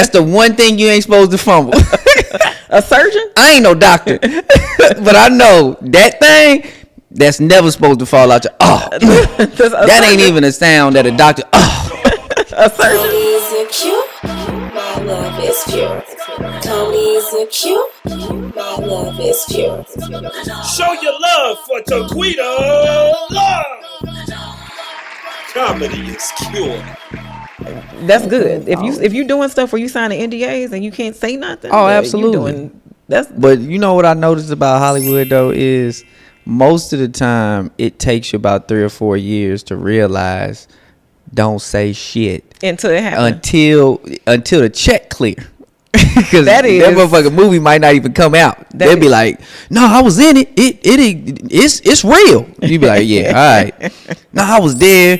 That's the one thing you ain't supposed to fumble. A surgeon? I ain't no doctor, but I know that thing that's never supposed to fall out your. That ain't even a sound that a doctor. A surgeon. Tony's cute. My love is pure. Tony's cute. My love is pure. Show your love for Taquita Love. Comedy is cure. That's good. If you doing stuff where you signing NDAs and you can't say nothing. Absolutely. But you know what I noticed about Hollywood though is most of the time it takes you about 3 or 4 years to realize don't say shit until it happens. Until the check clear. Because that motherfucking movie might not even come out. They'll be like, "No, I was in it. It's real." You be like, "Yeah, all right." No, I was there.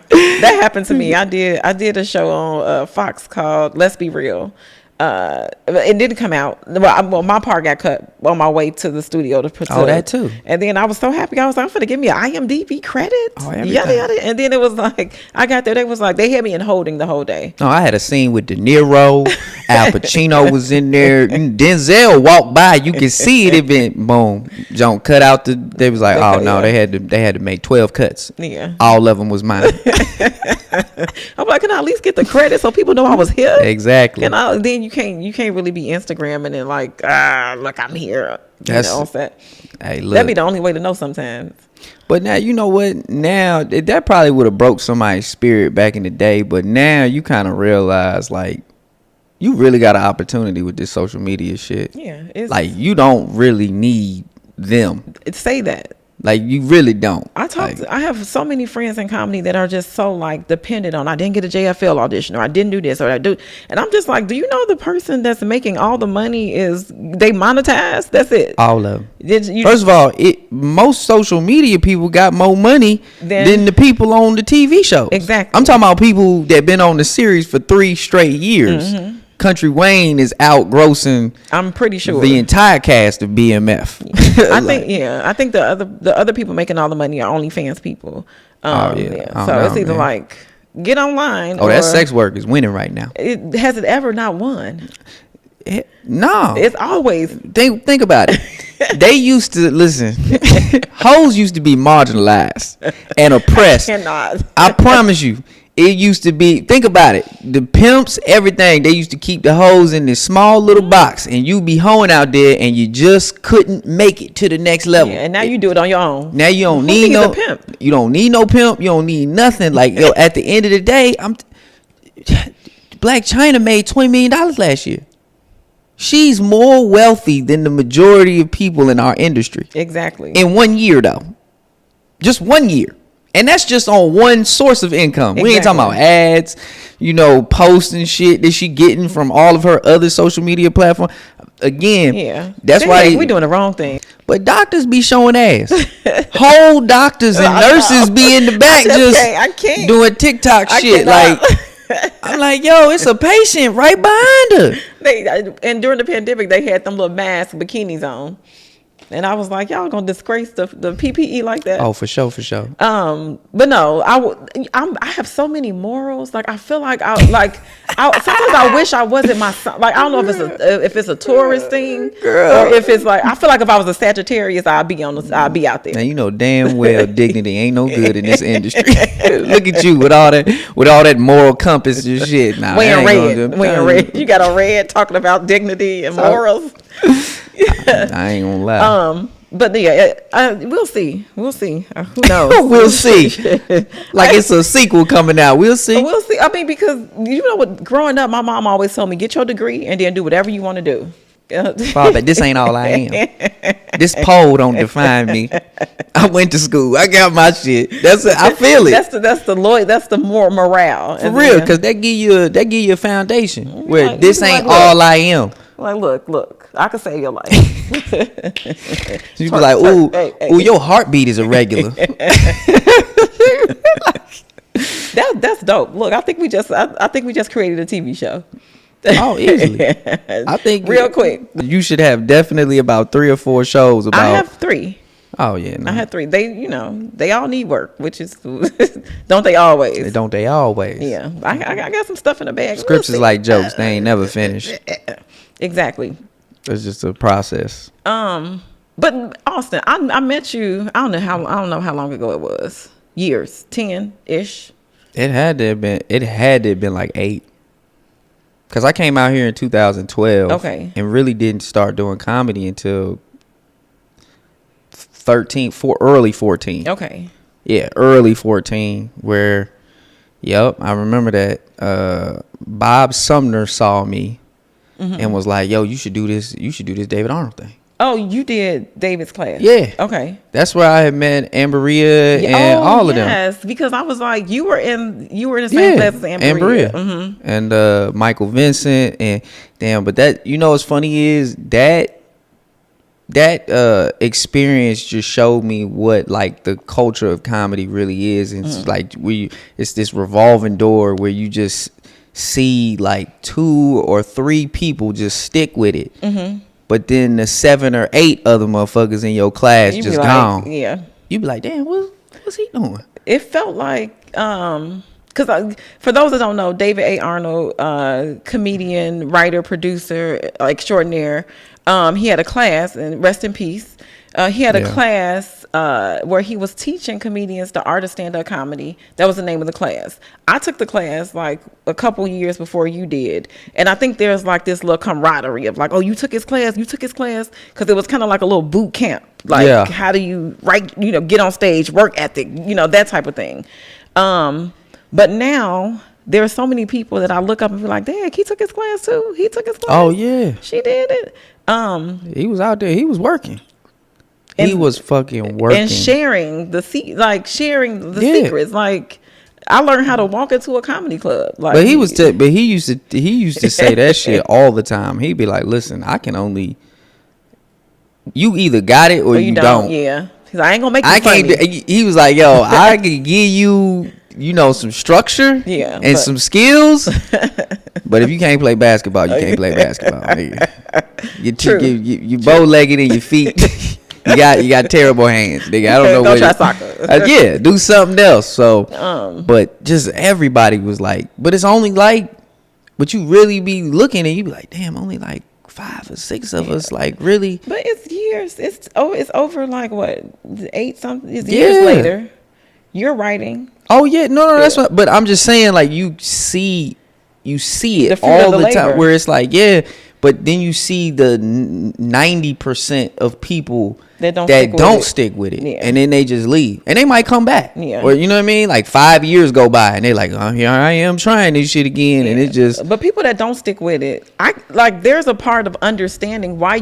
That happened to me. I did a show on Fox called Let's Be Real. It didn't come out. Well, my part got cut on my way to the studio to put. That too. And then I was so happy. I was like, I'm finna give me an IMDb credit. Yada yada. And then it was like, I got there. They was like, they had me in holding the whole day. No, I had a scene with De Niro. Al Pacino was in there. Denzel walked by. You could see it. It been boom. John cut out the. They was like, they had to make 12 cuts. Yeah. All of them was mine. I'm like, can I at least get the credit so people know I was here? Exactly. And then you can't really be Instagramming and like, look, I'm here. Hey, look. That'd be the only way to know sometimes. But now, you know what? Now, that probably would have broke somebody's spirit back in the day. But now you kind of realize, like, you really got an opportunity with this social media shit. Yeah. Like, you don't really need them. Say that. Like, you really don't. I have so many friends in comedy that are just so like dependent on, I didn't get a JFL audition, or I didn't do this, or I do. And I'm just like, do you know the person that's making all the money they monetize? That's it. All of them. First of all, most social media people got more money than the people on the TV shows. Exactly. I'm talking about people that been on the series for 3 straight years. Mm-hmm. Country Wayne is out grossing. I'm pretty sure the entire cast of BMF. I think the other people making all the money are OnlyFans people. So it's either like get online. Or that sex work is winning right now. Has it ever not won? No, it's always. Think about it. They used to listen. Hoes used to be marginalized and oppressed. I promise you. It used to be, think about it, the pimps, everything, they used to keep the hoes in this small little box, and you be hoeing out there, and you just couldn't make it to the next level. Yeah, and now you do it on your own. Now you don't need no pimp. You don't need no pimp. You don't need nothing. Like, at the end of the day, Black China made $20 million last year. She's more wealthy than the majority of people in our industry. Exactly. In 1 year, though. Just 1 year. And that's just on one source of income. Exactly. We ain't talking about ads, posts and shit that she getting from all of her other social media platforms. Again, that's why we doing the wrong thing. But doctors be showing ass. Whole doctors and nurses be in the back I can't. doing TikTok shit. Like, I'm like, yo, it's a patient right behind her. And during the pandemic, they had them little mask bikinis on. And I was like, y'all gonna disgrace the PPE like that? Oh, for sure. But no, I have so many morals. Like, I feel like sometimes I wish I wasn't my son. Like, I don't know if it's a tourist thing, or if it's like, I feel like if I was a Sagittarius, I'd be out there. Now you know damn well dignity ain't no good in this industry. Look at you with all that moral compass and shit. Nah, wearing red. You got a red talking about dignity and morals. I ain't gonna lie. But yeah, we'll see. Who knows? We'll see. Like it's a sequel coming out. We'll see. We'll see. I mean, because you know what? Growing up, my mom always told me, get your degree and then do whatever you want to do. Father, this ain't all I am. This pole don't define me. I went to school. I got my shit. I feel it. That's the more morale. For real, because that give you a foundation where this ain't all I am. Like, look, I could save your life. You be like, ooh, your heartbeat is irregular. That's dope. Look, I think we just created a TV show. Oh, easily. I think real quick. You should have definitely about 3 or 4 shows about. I have 3. Oh yeah, no. I had 3. They all need work, which is don't they always? Don't they always? Yeah, I got some stuff in the bag. Scripts is like jokes; they ain't never finished. Exactly. It's just a process. But Austin, I met you. I don't know how long ago it was. Years, 10-ish. It had to have been like 8. Cause I came out here in 2012. Okay. And really didn't start doing comedy until early 14. Okay. Yeah, early 14. Where, I remember that Bob Sumner saw me and was like, "Yo, you should do this. You should do this David Arnold thing." Oh, you did David's class? Yeah. Okay. That's where I had met Amberia and all of them. Yes, because I was like, you were in the same class as Amberia. Mm-hmm. And Michael Vincent and but that what's funny is that experience just showed me what like the culture of comedy really is. And it's like it's this revolving door where you just see like 2 or 3 people just stick with it. Mm-hmm. But then the 7 or 8 other motherfuckers in your class just gone. Yeah. You be like, damn, what's he doing? It felt like, because for those that don't know, David A. Arnold, comedian, writer, producer, extraordinaire, he had a class, and rest in peace. He had a class where he was teaching comedians the art of stand-up comedy. That was the name of the class. I took the class like a couple years before you did. And I think there's like this little camaraderie of like, oh, you took his class. Because it was kind of like a little boot camp. Like, how do you get on stage, work ethic, that type of thing. But now there are so many people that I look up and be like, dang, he took his class too. He took his class. Oh, yeah. She did it. He was out there. He was working. He was fucking working and sharing the secrets. Like, I learned how to walk into a comedy club. Like, but he used to say that shit all the time. He'd be like, "Listen, I can only. You either got it or you don't. Yeah, he's like, I ain't gonna make you funny. He was like, "Yo, I can give you, some structure, and some skills, but if you can't play basketball, you can't play basketball. Nigga. You bow-legged and your feet." You got terrible hands, nigga. I don't know. Go try soccer. Do something else. So, but just everybody was like, but it's only like, but you really be looking and you be like, damn, only like 5 or 6 of us, like really. But it's years. It's over like what 8 something. It's years later. You're writing. Oh yeah, no, that's what. But I'm just saying, like you see it all the time. Where it's like, but then you see the 90% of people that don't stick with it, and then they just leave, and they might come back, or you know what I mean? Like 5 years go by, and they like, oh, here I am trying this shit again, and it just. But people that don't stick with it, there's a part of understanding why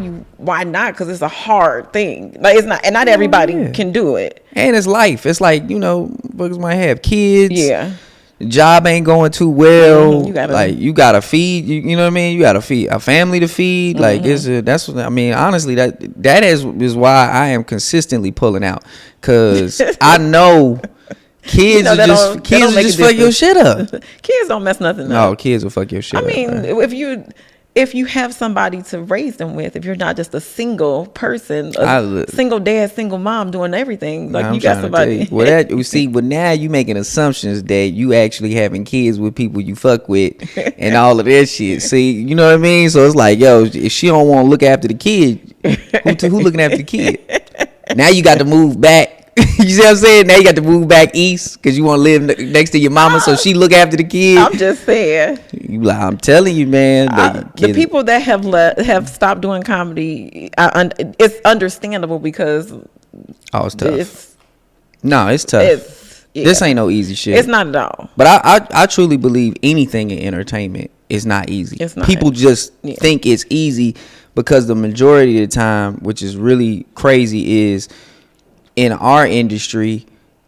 not, because it's a hard thing. Like it's not, and not everybody can do it. And it's life. It's like buggers might have kids. Yeah. Job ain't going too well. You gotta feed. You know what I mean. You gotta feed a family to feed. Mm-hmm. Like that's what I mean. Honestly, that is why I am consistently pulling out, because I know kids just fuck your shit up. Kids don't mess nothing up. No, kids will fuck your shit up. I mean, if you have somebody to raise them with, if you're not just a single person, single dad, single mom doing everything, like you got somebody. Well, now you making assumptions that you actually having kids with people you fuck with and all of that shit. See, you know what I mean? So it's like, yo, if she don't want to look after the kid, who looking after the kid? Now you got to move back. You see what I'm saying? Now you got to move back east because you want to live next to your mama, so she look after the kid. I'm just saying. I'm telling you, man. The people that have stopped doing comedy, it's understandable because. Oh, it's tough. It's tough. This ain't no easy shit. It's not at all. But I truly believe anything in entertainment is not easy. It's not. People just think it's easy because the majority of the time, which is really crazy, is in our industry,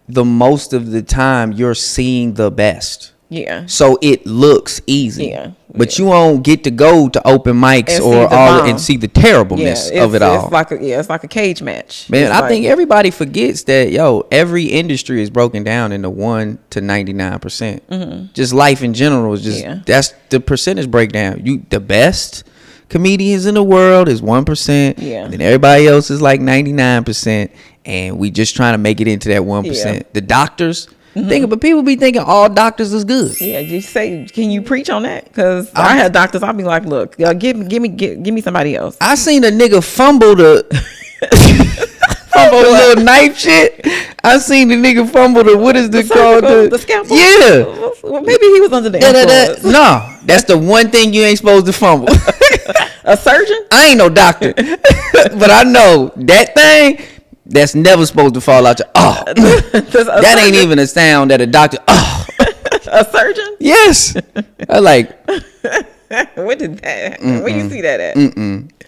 the most of the time you're seeing the best. Yeah. So it looks easy. Yeah. But you won't get to go to open mics and see the terribleness of it all. It's like a cage match. Man, I think everybody forgets that, every industry is broken down into 1 to 99%. Mm-hmm. Just life in general is just that's the percentage breakdown. The best comedians in the world is 1%. Yeah. And then everybody else is like 99%. And we just trying to make it into that 1%. Yeah. The doctors, but people be thinking all doctors is good. Yeah, just say, can you preach on that? Because I had doctors, I'll be like, look, give me somebody else. I seen a nigga fumble the little knife shit. I seen the nigga fumble the, what is the called? The scalpel? Yeah. Well, maybe he was under the influence. No, that's the one thing you ain't supposed to fumble. A surgeon? I ain't no doctor, but I know that thing that's never supposed to fall out your, that ain't even a sound that a doctor, A surgeon? Yes. I like. Where did that happen? Where you see that at?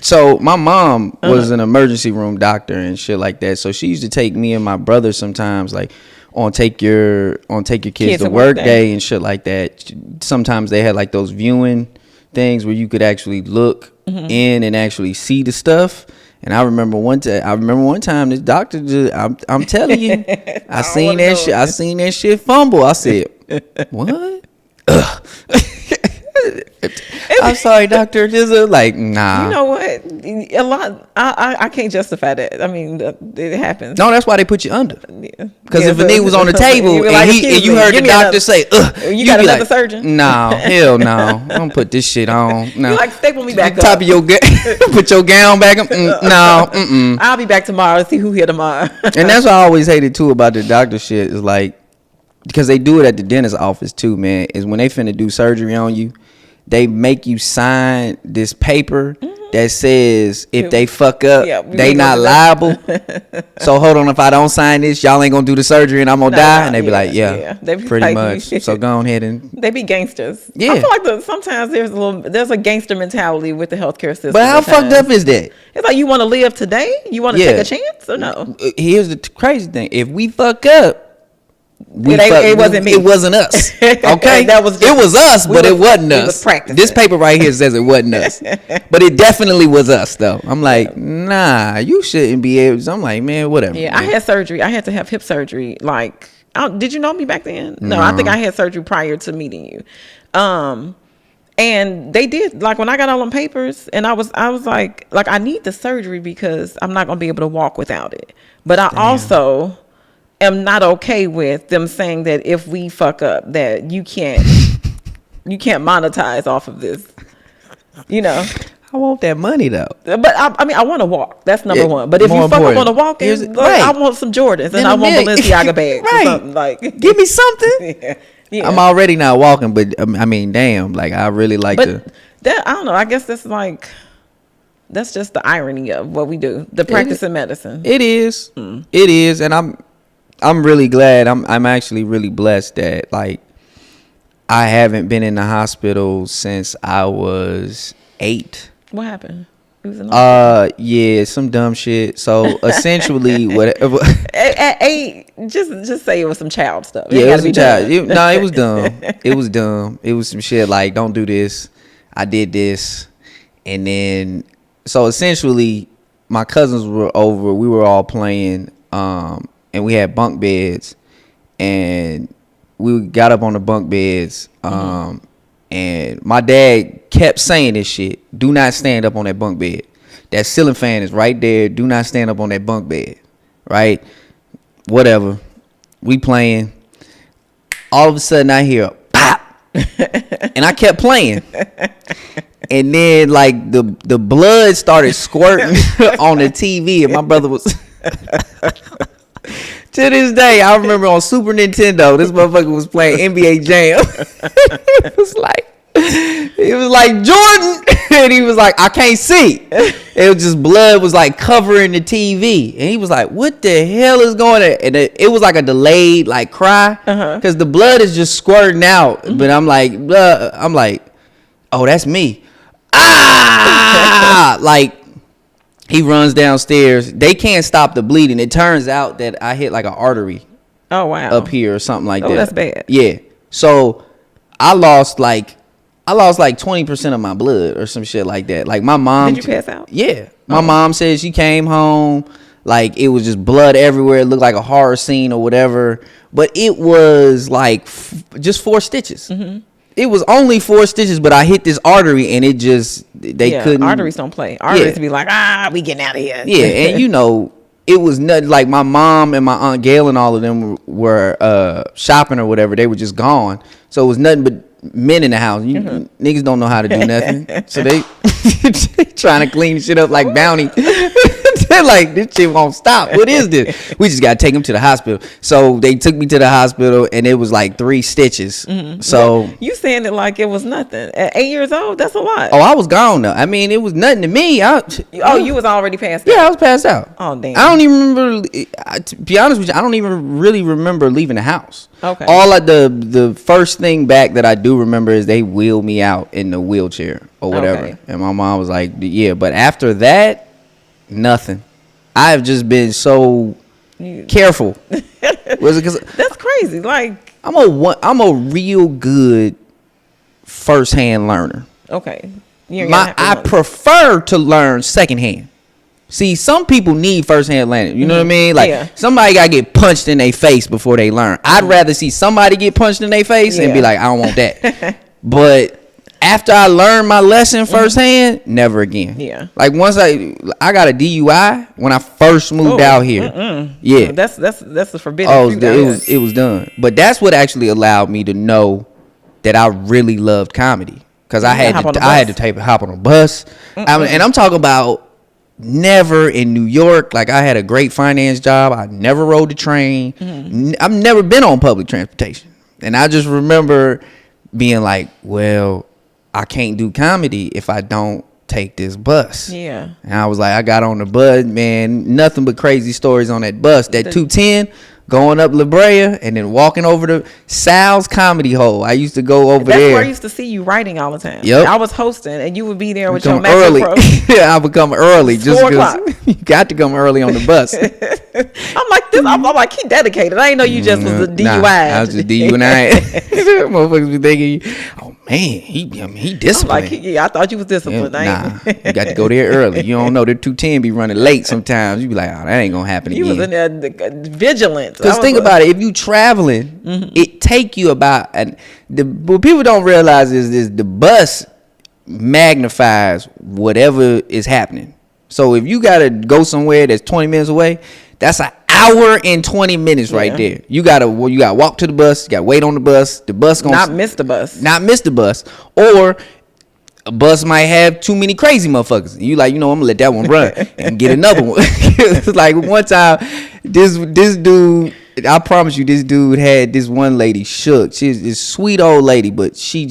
So my mom was an emergency room doctor and shit like that. So she used to take me and my brother sometimes, like on take your kids to work day and shit like that. Sometimes they had like those viewing things where you could actually look in and actually see the stuff. And I remember one time this doctor just, I'm telling you, I seen that shit fumble. I said, what? I'm sorry, doctor. Just like, nah. You know what? A lot. I can't justify that. I mean, it happens. No, that's why they put you under. Because if a so nigga was on the table and you heard the doctor say, you got another surgeon? No, hell no. I'm gonna put this shit on. No. You like staple me back up. Top of your put your gown back up. No. I'll be back tomorrow. See who here tomorrow. And that's what I always hated too about the doctor shit is like, because they do it at the dentist office too, man. Is when they finna do surgery on you, they make you sign this paper that says if they fuck up, they not liable. So hold on, if I don't sign this, y'all ain't gonna do the surgery and I'm gonna die. And they be like, They be pretty like, much. So go on ahead and they be gangsters. Yeah. I feel like sometimes there's a gangster mentality with the healthcare system. But how fucked up is that? It's like, you want to live today? You want to take a chance or no? Here's the crazy thing: if we fuck up, it wasn't me. It wasn't us. Okay, it was us, but it wasn't us. Was practicing. This paper right here says it wasn't us, but it definitely was us, though. I'm like, nah, you shouldn't be able. I'm like, man, whatever. Yeah, man. I had surgery. I had to have hip surgery. Like, did you know me back then? No, I think I had surgery prior to meeting you. And they did, like, when I got all them papers, and I was like, I need the surgery because I'm not gonna be able to walk without it. But I also am not okay with them saying that if we fuck up, that you can't monetize off of this. You know, I want that money though. But I mean, I want to walk. That's number one. But if you fuck up on the walk, I want some Jordans and I want Balenciaga bags or something. Like, give me something. Yeah. I'm already not walking, but I mean, damn, like I really like to. That, I don't know. I guess that's just the irony of what we do. The practice of medicine. It is. It is, and I'm really glad. I'm actually really blessed that, like, I haven't been in the hospital since I was 8. What happened? Yeah, some dumb shit. So essentially, whatever. At 8, just say it was some child stuff. Yeah, it was some child. It was dumb. It was dumb. It was some shit like, don't do this. I did this, and then so essentially, my cousins were over. We were all playing, and we had bunk beds, and we got up on the bunk beds, and my dad kept saying this shit: do not stand up on that bunk bed. That ceiling fan is right there. Do not stand up on that bunk bed. Right? Whatever. We playing. All of a sudden, I hear a pop, and I kept playing. And then, like, the blood started squirting on the TV, and my brother was. To this day, I remember on Super Nintendo, this motherfucker was playing NBA Jam. It was like Jordan, and he was like, I can't see. It was just blood was like covering the TV, and he was like, what the hell is going on? And it was like a delayed like cry, because the blood is just squirting out. But I'm like, oh, that's me. Like, he runs downstairs. They can't stop the bleeding. It turns out that I hit like an artery. Oh, wow. Up here or something like that. Oh, that's bad. Yeah. So I lost like 20% of my blood or some shit like that. Like, my mom. Did you pass out? Yeah. My mom said she came home, like, it was just blood everywhere. It looked like a horror scene or whatever. But it was like just 4 stitches. It was only 4 stitches, but I hit this artery and it just they couldn't. Arteries don't play. Arteries be like, we getting out of here. Yeah, and you know, it was nothing. Like my mom and my aunt Gail and all of them were shopping or whatever. They were just gone, so it was nothing but men in the house. Niggas don't know how to do nothing, so they trying to clean shit up like Bounty. They're like, this shit won't stop. What is this? We just gotta take him to the hospital. So they took me to the hospital, and it was like 3 stitches. So you saying it like it was nothing. At 8 years old, that's a lot. Oh, I was gone though. I mean, it was nothing to me. You was already passed out. Yeah, I was passed out. Oh damn. I don't even remember. To be honest with you, I don't even really remember leaving the house. Okay. All of the first thing back that I do remember is they wheeled me out in the wheelchair or whatever, and my mom was like, "Yeah," but after that, nothing. I've just been so careful. Was it 'cause that's crazy? Like I'm a real good first-hand learner. Okay. I prefer to learn secondhand. See, some people need first-hand learning. You know what I mean? Like somebody gotta get punched in their face before they learn. I'd rather see somebody get punched in their face and be like, I don't want that. But after I learned my lesson firsthand, never again. Yeah. Like once I got a DUI when I first moved out here. Yeah. That's the forbidden fruit. It was done. But that's what actually allowed me to know that I really loved comedy, because I had to hop on a bus. And I'm talking about never in New York. Like I had a great finance job. I never rode the train. I've never been on public transportation. And I just remember being like, well, I can't do comedy if I don't take this bus. Yeah. And I was like, I got on the bus, man, nothing but crazy stories on that bus. That 210 going up La Brea and then walking over to Sal's Comedy Hole. I used to go over there. That's where I used to see you writing all the time. Yep. I was hosting and you would be there with your early. Pro. Yeah, I would come early. Just 4 o'clock. You got to come early on the bus. I'm like, he dedicated. I didn't know you just was a DUI. Nah, I was just DUI. Motherfuckers be thinking, oh man, he disciplined. I thought you was disciplined. Nah, you got to go there early. You don't know, the 210 be running late sometimes. You be like, oh, that ain't gonna happen again. You was in there vigilant. Because think about it, if you traveling, it take you about, what people don't realize is the bus magnifies whatever is happening. So if you gotta go somewhere that's 20 minutes away, that's an hour and 20 minutes right there. You gotta walk to the bus, you gotta wait on the bus gonna not miss the bus, or a bus might have too many crazy motherfuckers. You like, I'm gonna let that one run and get another one. It's like one time, this dude, I promise you, this dude had this one lady shook. She's this sweet old lady, but she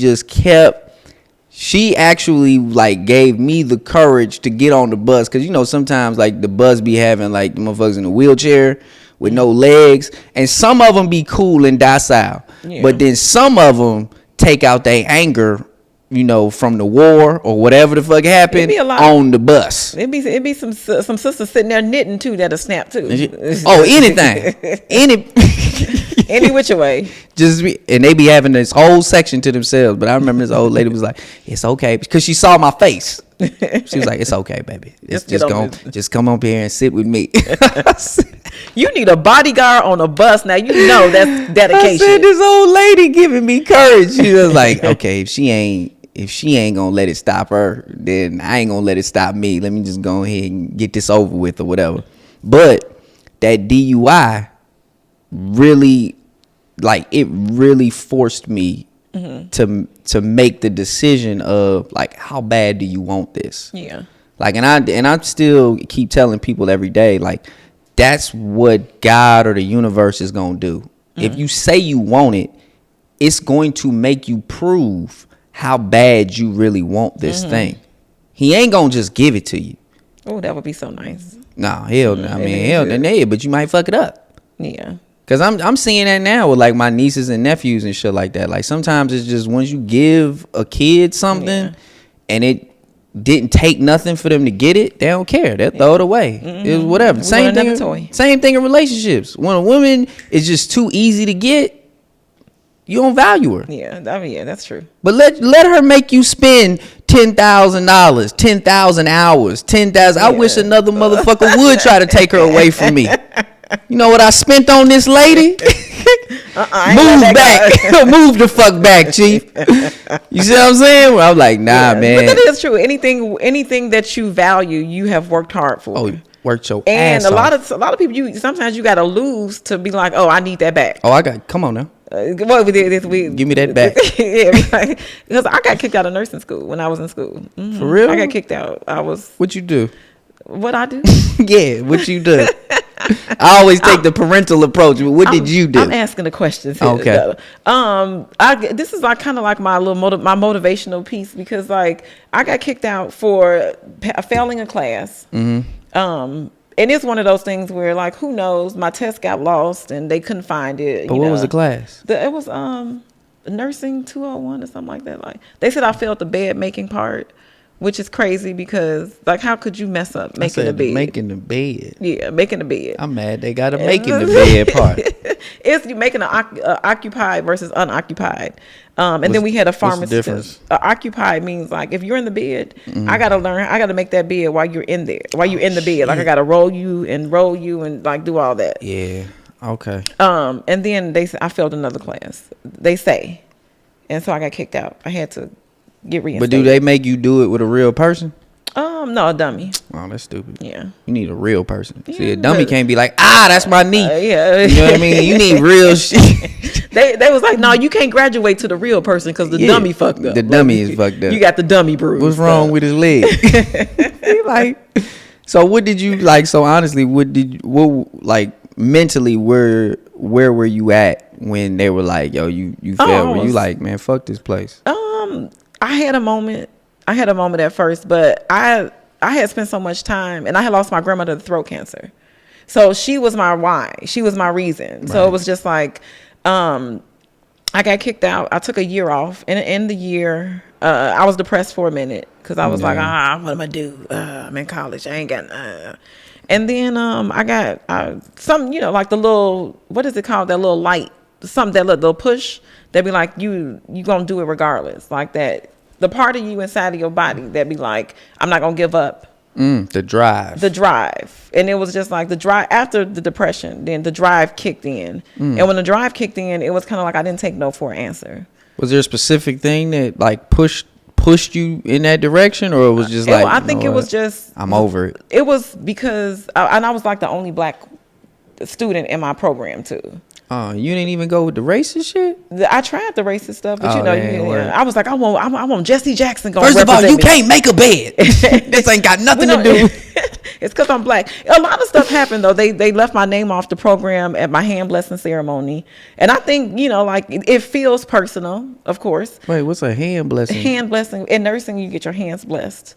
actually like gave me the courage to get on the bus, because sometimes like the bus be having like the motherfuckers in a wheelchair with no legs, and some of them be cool and docile, but then some of them take out their anger, from the war or whatever the fuck happened on the bus. It be some sisters sitting there knitting too that'll snap too. Oh, anything, any which way. And they be having this whole section to themselves. But I remember this old lady was like, "It's okay," because she saw my face. She was like, "It's okay, baby. Just come up here and sit with me." You need a bodyguard on a bus now. That's dedication. I said, this old lady giving me courage. She was like, "Okay, if she ain't gonna let it stop her, then I ain't gonna let it stop me. Let me just go ahead and get this over with or whatever." But that DUI really, it really forced me to make the decision of like, how bad do you want this? Yeah. Like, and I still keep telling people every day, like, that's what God or the universe is gonna do. If you say you want it, it's going to make you prove how bad you really want this thing. He ain't gonna just give it to you. Oh, that would be so nice. No, hell no. I mean, hell no, but you might fuck it up. Yeah. Cause I'm seeing that now with like my nieces and nephews and shit like that. Like sometimes it's just once you give a kid something and it didn't take nothing for them to get it, they don't care. They'll throw it away. It's whatever. Same thing in relationships. When a woman is just too easy to get, you don't value her. Yeah, that's true. But let her make you spend $10,000, 10,000 hours, 10,000. I wish another motherfucker would try to take her away from me. You know what I spent on this lady? Move back. Move the fuck back, chief. You see what I'm saying? Well, I'm like, nah, man. But that is true. Anything that you value, you have worked hard for. Oh, worked your and ass a lot off. of people, sometimes you got to lose to be like, oh, I need that back. Oh, come on now. What we did this week? Give me that back. Yeah, because I got kicked out of nursing school when I was in school. Mm-hmm. For real? I got kicked out. What you do? What I do? Yeah, what you do? I always take the parental approach, but what did you do? I'm asking the questions here. Okay. This is like kind of like my little my motivational piece, because like I got kicked out for failing a class. Mm-hmm. And it's one of those things where, like, who knows? My test got lost and they couldn't find it. But what was the class? It was nursing 201 or something like that. Like, they said I failed the bed making part, which is crazy because, like, how could you mess up making the bed? Making the bed. Yeah, making the bed. I'm mad they got a making the bed part. It's you making an occupied versus unoccupied. And then we had a pharmacy. What's the difference? Occupied means like if you're in the bed, I got to make that bed while you're in there, while you're in the bed. Like I got to roll you and like do all that. Yeah. Okay. And then I failed another class. They say, and so I got kicked out. I had to get reinstated. But do they make you do it with a real person? No, a dummy. Oh, that's stupid. Yeah. You need a real person. Yeah, see, a dummy can't be like, that's my knee. Yeah. You know what I mean? You need real shit. They was like, no, you can't graduate to the real person because the dummy fucked up. The dummy is fucked up. You got the dummy bruise. What's wrong with his leg? Like, so what did you like? So honestly, mentally, where were you at when they were like, yo, you failed? Were you like, man, fuck this place? I had a moment at first, but I had spent so much time, and I had lost my grandmother to throat cancer. So she was my why. She was my reason. Right. So it was just like, I got kicked out. I took a year off. And in the year, I was depressed for a minute because I was like, what am I do? I'm in college. I ain't got. And then I got some, like the little, what is it called? That little light, something, that little push. That be like, you gonna do it regardless. Like that, the part of you inside of your body that be like, I'm not gonna give up. The drive. And it was just like the drive after the depression, then the drive kicked in. And when the drive kicked in, it was kind of like I didn't take no for an answer. Was there a specific thing that like pushed you in that direction, or it was just like, I think it was just, I'm over it. It was because I was like the only black student in my program too. Oh, you didn't even go with the racist shit? I tried the racist stuff, but I was like, I want Jesse Jackson going. First of all, you can't make a bed. This ain't got nothing to do. It's because I'm black. A lot of stuff happened though. They left my name off the program at my hand blessing ceremony, and I think like it feels personal, of course. Wait, what's a hand blessing? Hand blessing in nursing, you get your hands blessed.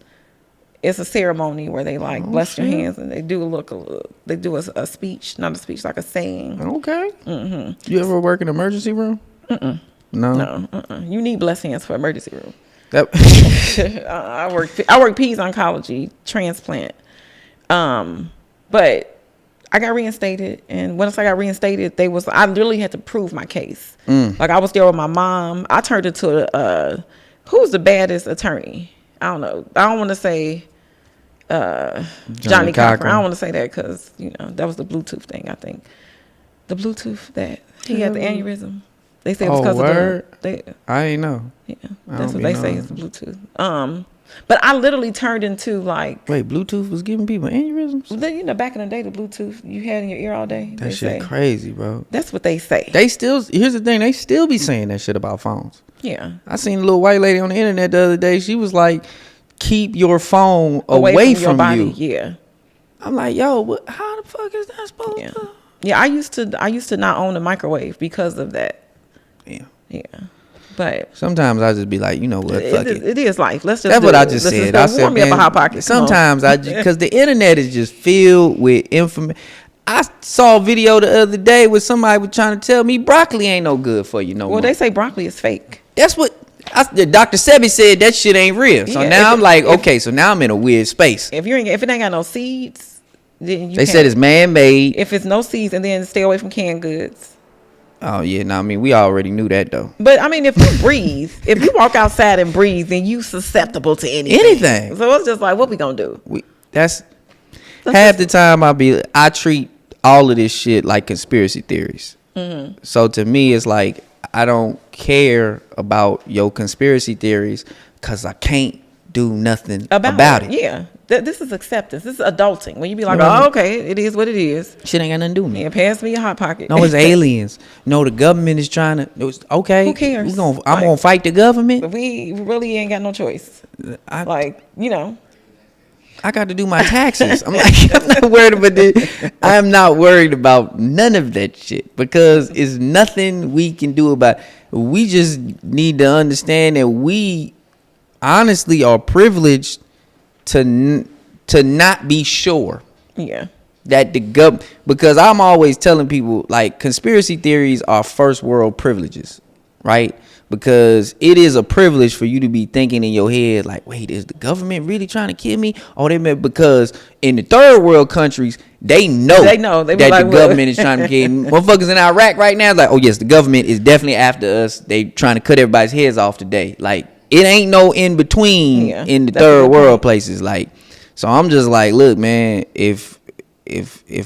It's a ceremony where they bless your hands, and they do a speech, not a speech, like a saying. Okay. Mm-hmm. You ever work in an emergency room? Mm-mm. No. You need blessed hands for emergency room. I work peds oncology transplant. But I got reinstated, and once I got reinstated, I literally had to prove my case. Like I was there with my mom. I turned into who's the baddest attorney? I don't know. I don't want to say Johnny Cochran. I don't want to say that because that was the Bluetooth thing. I think the Bluetooth that he had the aneurysm. They say it was because of I ain't know. Yeah, that's what they say is the Bluetooth. But I literally turned into like. Wait, Bluetooth was giving people aneurysms? Back in the day, the Bluetooth you had in your ear all day. That shit crazy, bro. That's what they say. Here's the thing, they still be saying that shit about phones. Yeah. I seen a little white lady on the internet the other day. She was like, keep your phone away from your body. you. Yeah. I'm like, yo, how the fuck is that supposed to? Yeah, I used to not own a microwave because of that. Yeah. Yeah. But sometimes I just be like, you know what, fuck it. It is life. Let's just. That's what I just said. I said, warm me up a hot pocket. Sometimes because the internet is just filled with information. I saw a video the other day where somebody was trying to tell me broccoli ain't no good for you no more. Well, they say broccoli is fake. That's what Dr. Sebi said. That shit ain't real. So now I'm like, okay, so now I'm in a weird space. If it ain't got no seeds, then they said it's man-made. If it's no seeds, and then stay away from canned goods. Oh yeah, no, I mean we already knew that though. But I mean, if you breathe, if you walk outside and breathe, then you susceptible to anything. So it's just like, what we gonna do? Half the time I treat all of this shit like conspiracy theories. So to me, it's like, I don't care about your conspiracy theories because I can't do nothing about it. Yeah. This is acceptance. This is adulting. When you be like, oh, okay, it is what it is. Shit ain't got nothing to do with me. Yeah, pass me your Hot Pocket. No, it's aliens. No, the government is trying to. Okay. Who cares? I'm going to fight the government. We really ain't got no choice. I got to do my taxes. I'm not worried about this. I'm not worried about none of that shit because it's nothing we can do about it. We just need to understand that we honestly are privileged to not be sure. Yeah. That the government, because I'm always telling people, like, conspiracy theories are first world privileges, right? Because it is a privilege for you to be thinking in your head, like, wait, is the government really trying to kill me? Or they meant, because in the third world countries, they know They that like, the government is trying to kill me. Motherfuckers in Iraq right now, like, oh yes, the government is definitely after us. They trying to cut everybody's heads off today. Like, it ain't no in between in the third world places. Like, so I'm just like, look, man, if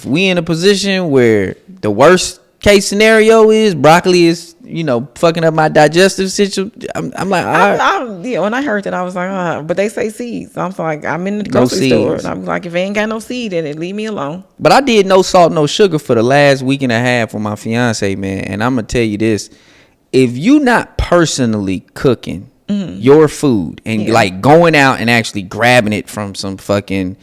we in a position where the worst case scenario is broccoli is, fucking up my digestive system, I'm like, all right. When I heard that, I was like, but they say seeds. I'm like, I'm in the grocery store, and I'm like, if it ain't got no seed in it, leave me alone. But I did no salt, no sugar for the last week and a half with my fiance, man. And I'm gonna tell you this: if you not personally cooking your food and like going out and actually grabbing it from some fucking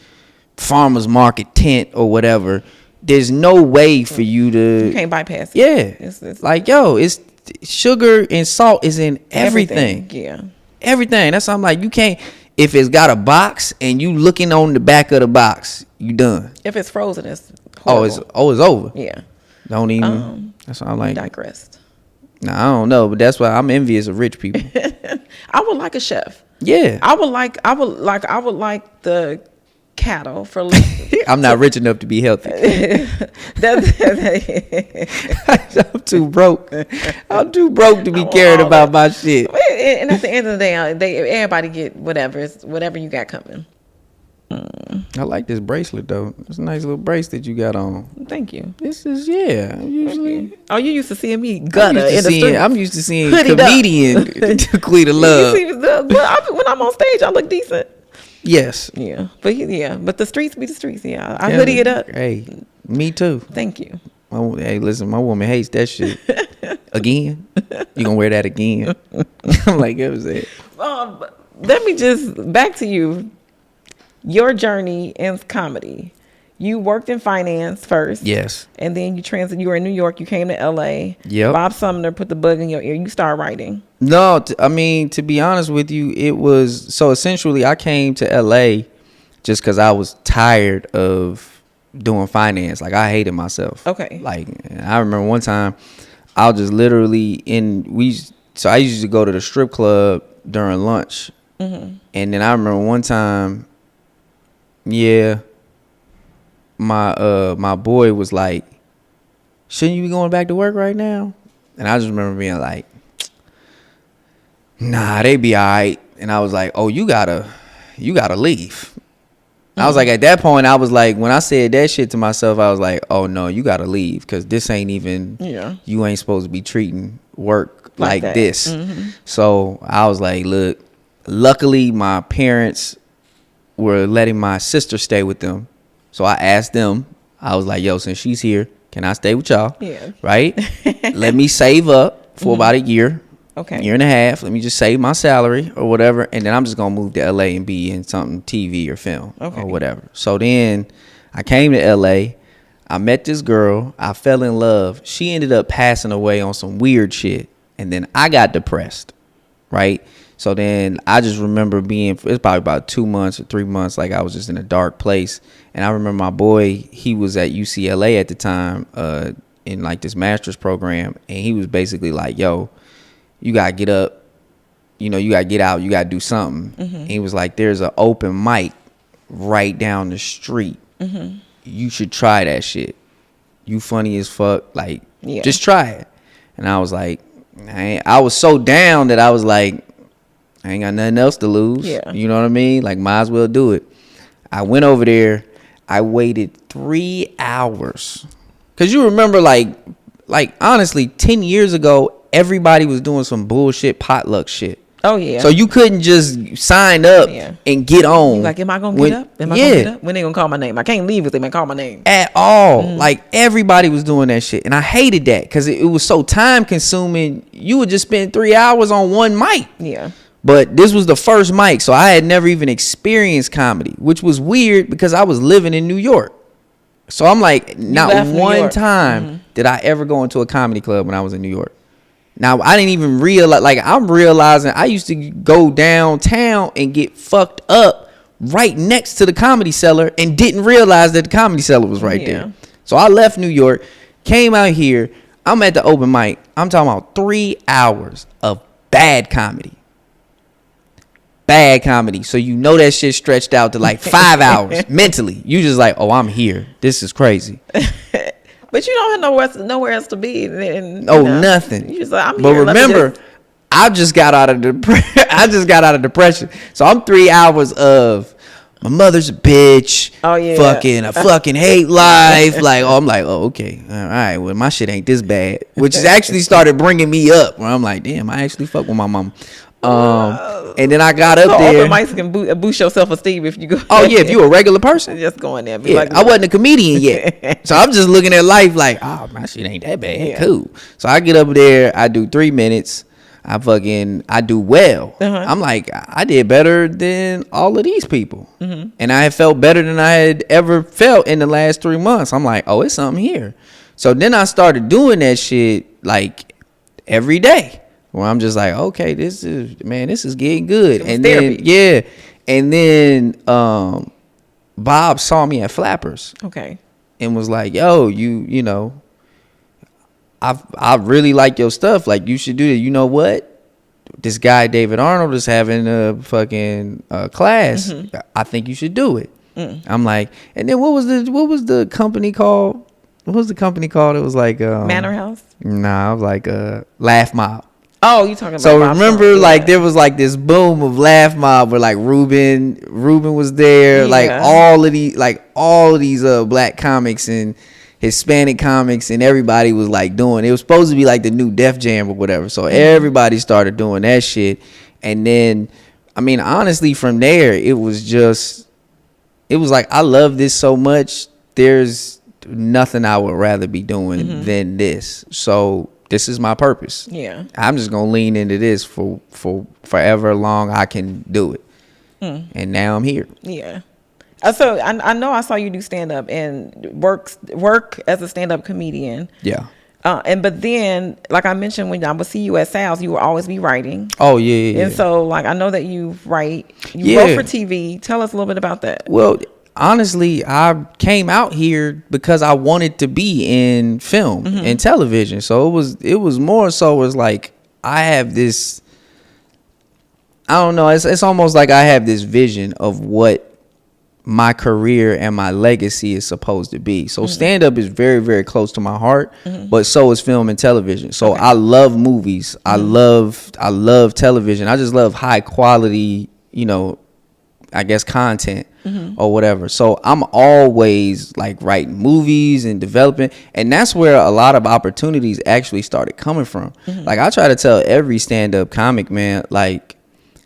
farmer's market tent or whatever, there's no way for you to. You can't bypass it. Yeah, it's like, yo, it's sugar and salt is in everything. Yeah, everything. That's why I'm like, you can't. If it's got a box and you looking on the back of the box, you done. If it's frozen, it's horrible. It's over. Yeah. Don't even. That's why I'm like. Digressed. Nah, I don't know, but that's why I'm envious of rich people. I would like a chef. Yeah. I would like the cattle for. I'm not rich enough to be healthy. I'm too broke. I'm too broke to be caring about my shit. And at the end of the day, everybody get whatever you got coming. I like this bracelet though. It's a nice little bracelet you got on. Thank you. This is usually. Oh, you used to seeing me gutter in the street. I'm used to seeing comedian Taquita Love. When I'm on stage, I look decent. Yes. Yeah. But the streets be the streets. Yeah. I hoodie it up. Hey, me too. Thank you. Hey, listen, my woman hates that shit. Again? You gonna wear that again? I'm like, it was it. Let me just back to you. Your journey in comedy. You worked in finance first. Yes. And then you were in New York. You came to LA. Yep. Bob Sumner put the bug in your ear. You started writing. No, to be honest with you, it was, so essentially I came to LA just because I was tired of doing finance. Like, I hated myself. Okay. Like, I remember one time I was just literally so I used to go to the strip club during lunch. Mm-hmm. And then I remember one time, my boy was like, shouldn't you be going back to work right now? And I just remember being like, nah, they be all right. And I was like, oh, you gotta leave. Mm-hmm. I was like, at that point, I was like, when I said that shit to myself, I was like, oh no, you gotta leave, because this ain't even, you ain't supposed to be treating work like this. Mm-hmm. So I was like, look, luckily my parents were letting my sister stay with them. So I asked them, I was like, yo, since she's here, can I stay with y'all? Yeah. Right? Let me save up for about a year. Okay. Year and a half. Let me just save my salary or whatever. And then I'm just going to move to LA and be in something TV or film or whatever. So then I came to LA. I met this girl. I fell in love. She ended up passing away on some weird shit. And then I got depressed. Right? So then I just remember it's probably about 2 months or 3 months, like I was just in a dark place. And I remember my boy, he was at UCLA at the time in like this master's program. And he was basically like, yo, you got to get up, you got to get out, you got to do something. Mm-hmm. And he was like, there's an open mic right down the street. Mm-hmm. You should try that shit. You funny as fuck. Like, just try it. And I was like, I was so down that I was like, I ain't got nothing else to lose. Yeah. You know what I mean? Like, might as well do it. I went over there. I waited 3 hours. Because you remember, like, like honestly, 10 years ago, everybody was doing some bullshit potluck shit. Oh yeah. So you couldn't just sign up and get on. Like, am I gonna get up? Am I gonna get up? When they gonna call my name? I can't leave if they call my name. At all. Like everybody was doing that shit. And I hated that because it was so time consuming. You would just spend 3 hours on one mic. Yeah. But this was the first mic, so I had never even experienced comedy, which was weird because I was living in New York. So I'm like, not one time did I ever go into a comedy club when I was in New York. Now, I didn't even realize, like, I'm realizing I used to go downtown and get fucked up right next to the Comedy Cellar and didn't realize that the Comedy Cellar was right there. So I left New York, came out here. I'm at the open mic. I'm talking about 3 hours of bad comedy. Bad comedy. So you know that shit stretched out to like 5 hours mentally. You just like, oh, I'm here. This is crazy. But you don't have nowhere else to be. And, nothing. You just like, I'm but here. Remember, I just got out of depression. So I'm 3 hours of my mother's a bitch. Oh yeah. I fucking hate life. Like, I'm like, oh, okay. All right. Well, my shit ain't this bad. Which actually started bringing me up. Where I'm like, damn, I actually fuck with my mom. And then I got up there. Open mics can boost your self-esteem if you go. Oh yeah, if you a regular person, just go in there. I wasn't a comedian yet, so I'm just looking at life like, oh, my shit ain't that bad. Yeah. Cool. So I get up there, I do 3 minutes, I do well. I'm like, I did better than all of these people, and I had felt better than I had ever felt in the last 3 months. I'm like, oh, it's something here. So then I started doing that shit like every day. Where I'm just like, okay, this is getting good. And therapy. then Bob saw me at Flappers. Okay. And was like, yo, you know, I really like your stuff. Like, you should do it. You know what? This guy David Arnold is having a fucking class. I think you should do it. I'm like, and then what was the company called? What was the company called? It was like Manor House? Nah, it was like Laugh Mob. Oh, you talking about? So remember, like, there was like this boom of Laugh Mob where like Ruben was there, like all of these black comics and Hispanic comics, and everybody was like doing. It was supposed to be like the new Def Jam or whatever. So everybody started doing that shit, and then, I mean, honestly, from there it was like, I love this so much. There's nothing I would rather be doing than this. So this is my purpose. Yeah. I'm just going to lean into this for forever long I can do it. And now I'm here. Yeah. So I know I saw you do stand-up and work as a stand-up comedian. Yeah. But then, like I mentioned, when I would see you at Sal's, you would always be writing. Oh, yeah. And so, like, I know that you write. You wrote for TV. Tell us a little bit about that. Well, honestly, I came out here because I wanted to be in film and television. So it was more so as like, I have this, I don't know, it's almost like I have this vision of what my career and my legacy is supposed to be. So stand up is very, very close to my heart, but so is film and television. So I love movies. I love television. I just love high quality, you know, I guess content or whatever. So I'm always like writing movies and developing, and that's where a lot of opportunities actually started coming from. Like, I try to tell every stand-up comic, man, like,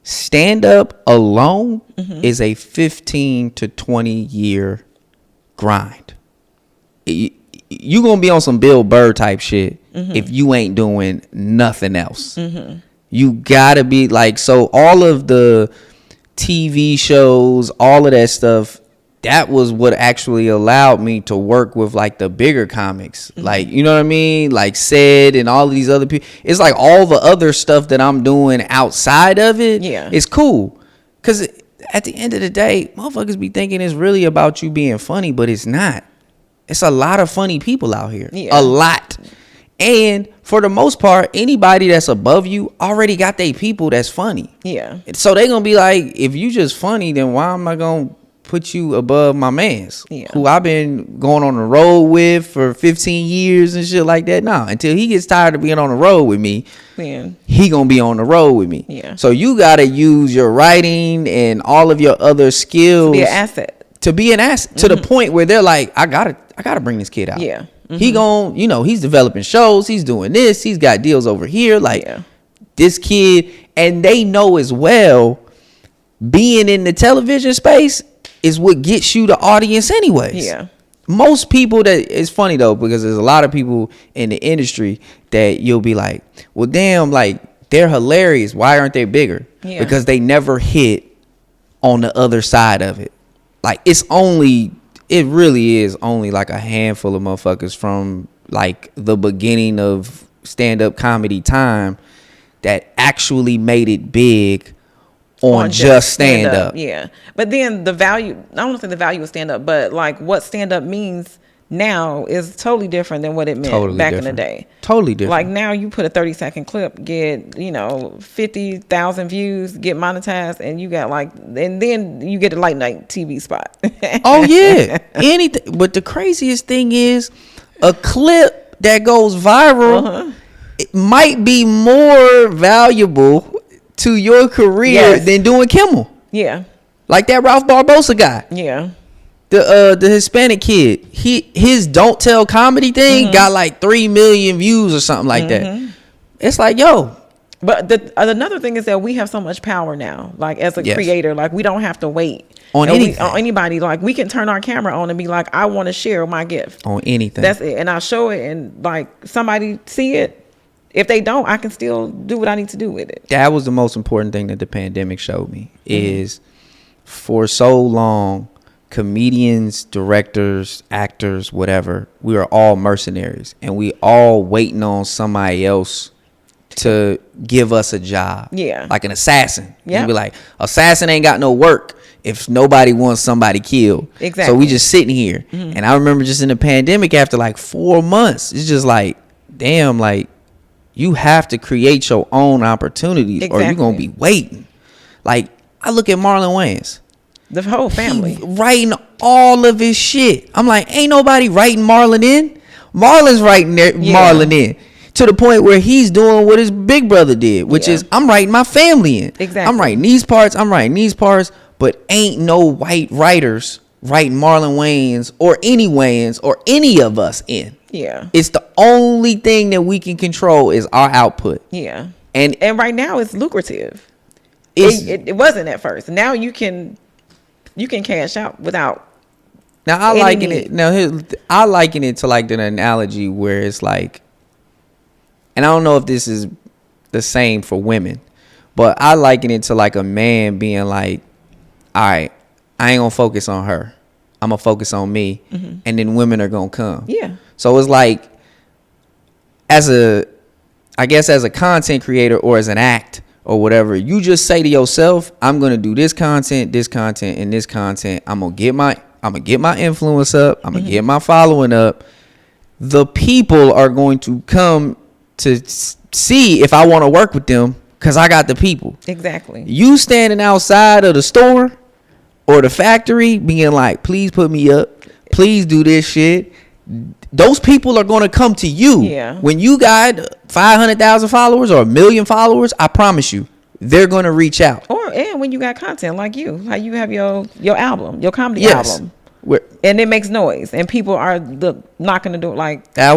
stand-up alone is a 15 to 20 year grind. You gonna be on some Bill Burr type shit if you ain't doing nothing else. You gotta be like, so all of the TV shows, all of that stuff, that was what actually allowed me to work with like the bigger comics. Like, you know what I mean? Like Sid and all of these other people. It's like all the other stuff that I'm doing outside of it is cool. Cause at the end of the day, motherfuckers be thinking it's really about you being funny, but it's not. It's a lot of funny people out here. A lot. And for the most part, anybody that's above you already got their people that's funny. Yeah. So they gonna be like, if you just funny, then why am I gonna put you above my mans? Who I've been going on the road with for 15 years and shit like that. No, until he gets tired of being on the road with me, he gonna be on the road with me. Yeah. So you gotta use your writing and all of your other skills to be an asset. To the point where they're like, I gotta bring this kid out. Yeah. He he's developing shows. He's doing this. He's got deals over here. Like this kid, and they know as well, being in the television space is what gets you the audience anyways. Yeah. Most people it's funny though, because there's a lot of people in the industry that you'll be like, well, damn, like they're hilarious. Why aren't they bigger? Yeah. Because they never hit on the other side of it. Like it really is only like a handful of motherfuckers from like the beginning of stand-up comedy time that actually made it big on just stand-up. Yeah. But then the value, I don't want to say the value of stand-up, but like what stand-up means now is totally different than what it meant back in the day. Totally different. Like now you put a 30-second clip, get 50,000 views, get monetized, and you got and then you get a late night TV spot. Oh yeah, anything. But the craziest thing is, a clip that goes viral, it might be more valuable to your career than doing Kimmel. Yeah, like that Ralph Barbosa guy. Yeah. The Hispanic kid, his Don't Tell comedy thing got like 3 million views or something like that. It's like, yo. But another thing is that we have so much power now. Like as a creator, like we don't have to wait on anybody. Like we can turn our camera on and be like, I want to share my gift on anything. That's it, and I'll show it, and like somebody see it. If they don't, I can still do what I need to do with it. That was the most important thing that the pandemic showed me is for so long, comedians, directors, actors, whatever, we are all mercenaries, and we all waiting on somebody else to give us a job. Yeah. Like an assassin. Yeah. You'd be like, assassin ain't got no work if nobody wants somebody killed. Exactly. So we just sitting here. And I remember just in the pandemic, after like 4 months, it's just like, damn, like you have to create your own opportunities or you're going to be waiting. Like I look at Marlon Wayans. The whole family. He writing all of his shit. I'm like, ain't nobody writing Marlon in. Marlon's writing Marlon in. To the point where he's doing what his big brother did, which is I'm writing my family in. Exactly. I'm writing these parts, but ain't no white writers writing Marlon Wayans or any Wayans or any of us in. Yeah. It's the only thing that we can control is our output. Yeah. And right now it's lucrative. It wasn't at first. Now you can cash out without. Now I liken it. Now I liken it to like the analogy where it's like, and I don't know if this is the same for women, but I liken it to like a man being like, all right, I ain't gonna focus on her. I'm gonna focus on me, and then women are gonna come. Yeah. So it's like, as a content creator or as an act or whatever, you just say to yourself, I'm gonna do this content, and this content. I'm gonna get my influence up. I'm gonna get my following up. The people are going to come to see if I want to work with them because I got the people. Exactly. You standing outside of the store or the factory being like, please put me up, please do this shit. Those people are going to come to you. Yeah. When you got 500,000 followers or 1 million followers, I promise you, they're going to reach out. And when you got content like you, how you have your album, your comedy album. And it makes noise, and people are knocking the door. Like I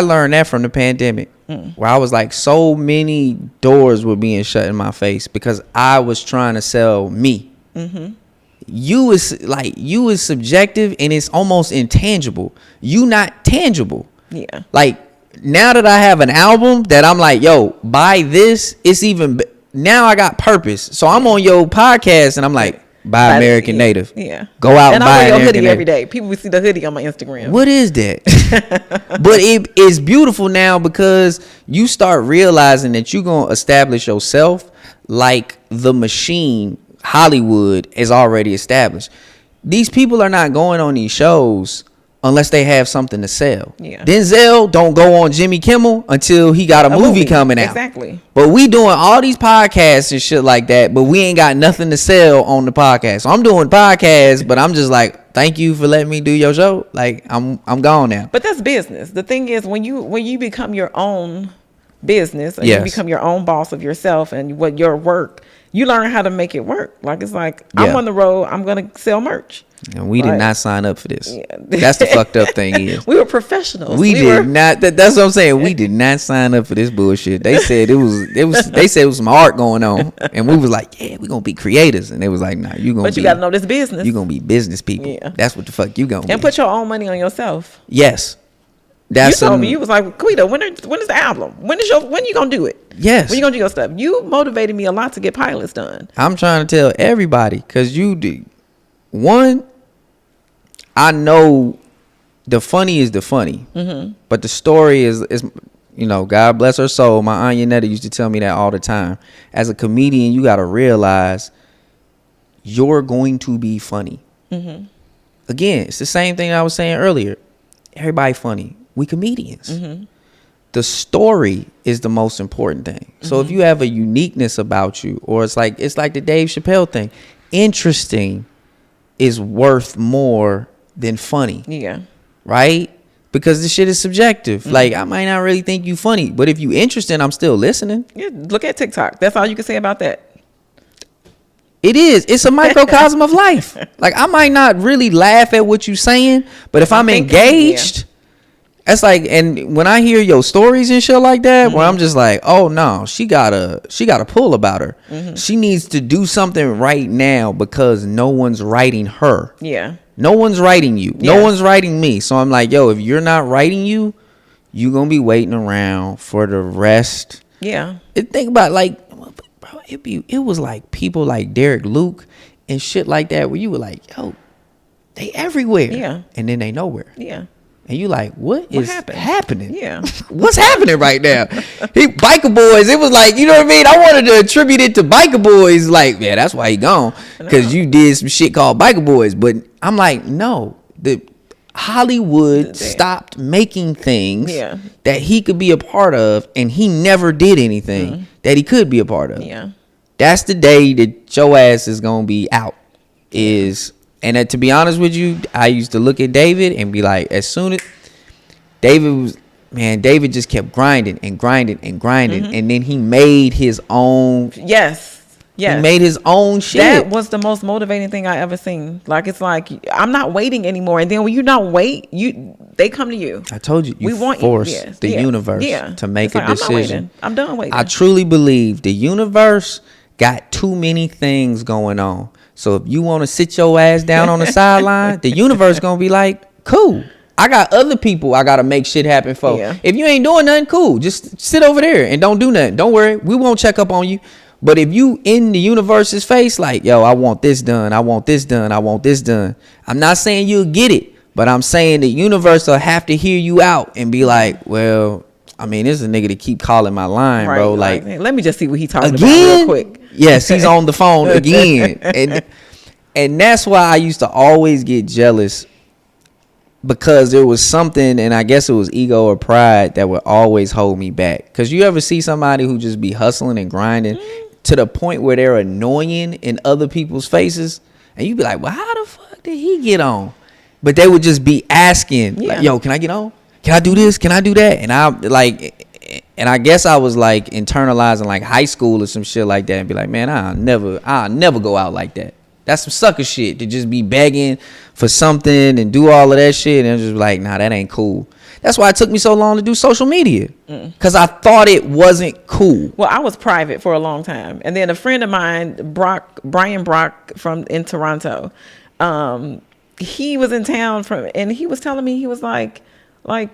learned that from the pandemic, where I was like, so many doors were being shut in my face because I was trying to sell me. You is subjective, and it's almost intangible. You not tangible. Yeah. Like now that I have an album that I'm like, yo, buy this. It's even now I got purpose. So I'm on your podcast, and I'm like, buy American Native. Yeah. Go out and buy I wear your American hoodie every day. People will see the hoodie on my Instagram. What is that? But it is beautiful now because you start realizing that you're going to establish yourself like the machine Hollywood is already established. These people are not going on these shows unless they have something to sell. Yeah. Denzel don't go on Jimmy Kimmel until he got a movie coming out. Exactly. But we doing all these podcasts and shit like that, but we ain't got nothing to sell on the podcast. So I'm doing podcasts, but I'm just like, thank you for letting me do your show. Like I'm gone now. But that's business. The thing is when you become your own business and you become your own boss of yourself and what your work, you learn how to make it work. Like, it's like, I'm on the road, I'm going to sell merch. And we did not sign up for this. Yeah. That's the fucked up thing is. We were professionals. We did not. That's what I'm saying. We did not sign up for this bullshit. They said it was. They said it was some art going on, and we was like, yeah, we gonna be creators, and they was like, nah, you gonna. But you gotta know this business. You gonna be business people. Yeah. That's what the fuck you gonna. And put your own money on yourself. Yes. That's you told me, you was like, Taquita, when is the album? When you gonna do it? Yes. When you gonna do your stuff? You motivated me a lot to get pilots done. I'm trying to tell everybody, because you do. One, I know the funny is the funny, but the story is, you know, God bless her soul. My Aunt Yanetta used to tell me that all the time. As a comedian, you got to realize you're going to be funny. Again, it's the same thing I was saying earlier. Everybody funny. We comedians. The story is the most important thing. So if you have a uniqueness about you, or it's like the Dave Chappelle thing, interesting is worth more than funny. Yeah. Right? Because this shit is subjective. Like, I might not really think you funny, but if you interesting, I'm still listening. Yeah, look at TikTok. That's all you can say about that. It is. It's a microcosm of life. Like, I might not really laugh at what you're saying, but if I'm engaged, that's like, and when I hear your stories and shit like that, where I'm just like, oh no, she got a pull about her. She needs to do something right now because no one's writing her. Yeah. No one's writing you. No one's writing me. So I'm like, yo, if you're not writing you, you're going to be waiting around for the rest. Yeah. Think about, like, bro, it was like people like Derek Luke and shit like that where you were like, yo, they everywhere. Yeah. And then they nowhere. Yeah. And you like, what is happening? Yeah. What's happening right now? Biker Boys, it was like, you know what I mean? I wanted to attribute it to Biker Boys. Like, yeah, that's why he gone. Because you did some shit called Biker Boys. But I'm like, no. The Hollywood stopped making things that he could be a part of. And he never did anything that he could be a part of. Yeah. That's the day that your ass is going to be out. And to be honest with you, I used to look at David and be like, as soon as David just kept grinding and grinding and grinding. And then he made his own. Yes. He made his own shit. That was the most motivating thing I ever seen. Like, it's like, I'm not waiting anymore. And then when you not wait, they come to you. I told you, we want force the universe to make a decision. I'm done waiting. I truly believe the universe got too many things going on. So if you want to sit your ass down on the sideline, the universe going to be like, cool. I got other people I got to make shit happen for. Yeah. If you ain't doing nothing, cool. Just sit over there and don't do nothing. Don't worry. We won't check up on you. But if you in the universe's face, like, yo, I want this done. I want this done. I want this done. I'm not saying you'll get it, but I'm saying the universe will have to hear you out and be like, well, I mean, this is a nigga to keep calling my line, bro. Like, let me just see what he talking again? About real quick. Yes, he's on the phone again. And that's why I used to always get jealous, because there was something, and I guess it was ego or pride, that would always hold me back. Because you ever see somebody who just be hustling and grinding to the point where they're annoying in other people's faces, and you be like, well, how the fuck did he get on? But they would just be asking, like, yo, can I get on? Can I do this? Can I do that? And I guess I was like internalizing like high school or some shit like that, and be like, man, I'll never go out like that. That's some sucker shit, to just be begging for something and do all of that shit. And just like, nah, that ain't cool. That's why it took me so long to do social media, because I thought it wasn't cool. Well, I was private for a long time. And then a friend of mine, Brian Brock in Toronto, he was in town and he was telling me, he was like,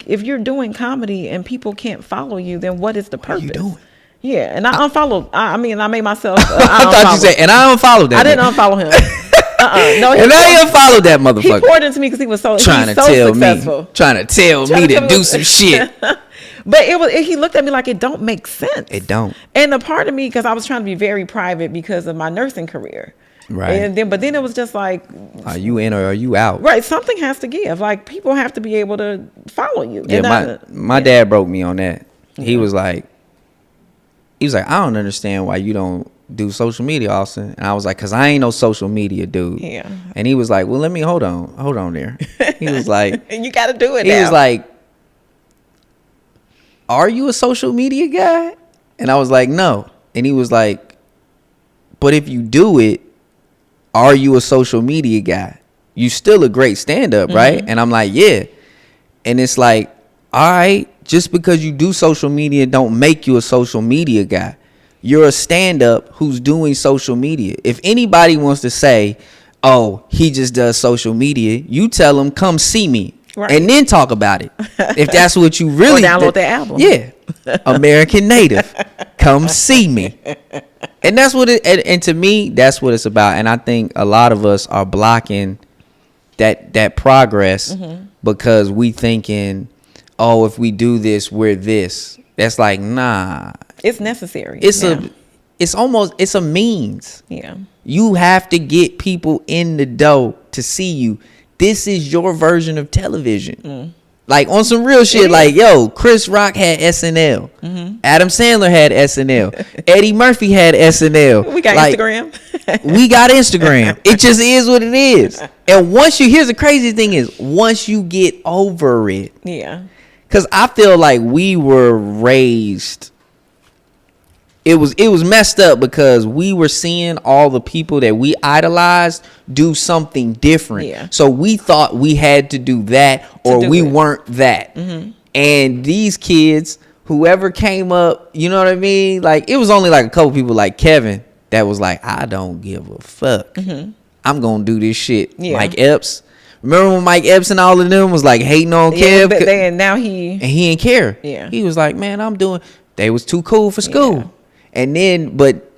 if you're doing comedy and people can't follow you, then what is the purpose? What are you doing? Yeah, and I unfollowed. I made myself. I thought you said, and I unfollowed that. I didn't unfollow him. No, and I unfollowed that motherfucker. He poured into me because he was so trying to tell me to do some shit. But he looked at me like it don't make sense. It don't. And a part of me, because I was trying to be very private because of my nursing career. Right. But then it was just like, are you in or are you out? Right. Something has to give. Like, people have to be able to follow you. Yeah. My dad broke me on that. He was like, I don't understand why you don't do social media, Austin. And I was like, because I ain't no social media dude. Yeah. And he was like, well, let me hold on there. He was like, you got to do it. He was like, are you a social media guy? And I was like, no. And he was like, But if you do it, are you a social media guy? You still a great stand-up, right? And I'm like, yeah. And it's like, all right, just because you do social media don't make you a social media guy. You're a stand-up who's doing social media. If anybody wants to say, oh, he just does social media, you tell them, come see me. Right. And then talk about it. If that's what you really or download the album. Yeah. American Native. Come see me. And that's what it and to me, that's what it's about. And I think a lot of us are blocking that progress because we thinking, oh, if we do this, we're this. That's like, nah. It's necessary. It's a means. Yeah. You have to get people in the door to see you. This is your version of television. Like on some real shit, like, yo, Chris Rock had SNL. Adam Sandler had SNL. Eddie Murphy had SNL. We got Instagram. We got Instagram. It just is what it is. And here's the crazy thing is, once you get over it. Yeah. Because I feel like we were raised. It was messed up because we were seeing all the people that we idolized do something different. Yeah. So we thought we had to do that or we weren't that. And these kids, whoever came up, you know what I mean? Like, it was only like a couple people like Kevin that was like, I don't give a fuck. I'm going to do this shit. Yeah. Mike Epps. Remember when Mike Epps and all of them was like hating on Kev? But now he didn't care. Yeah. He was like, man, they was too cool for school. Yeah. And then, but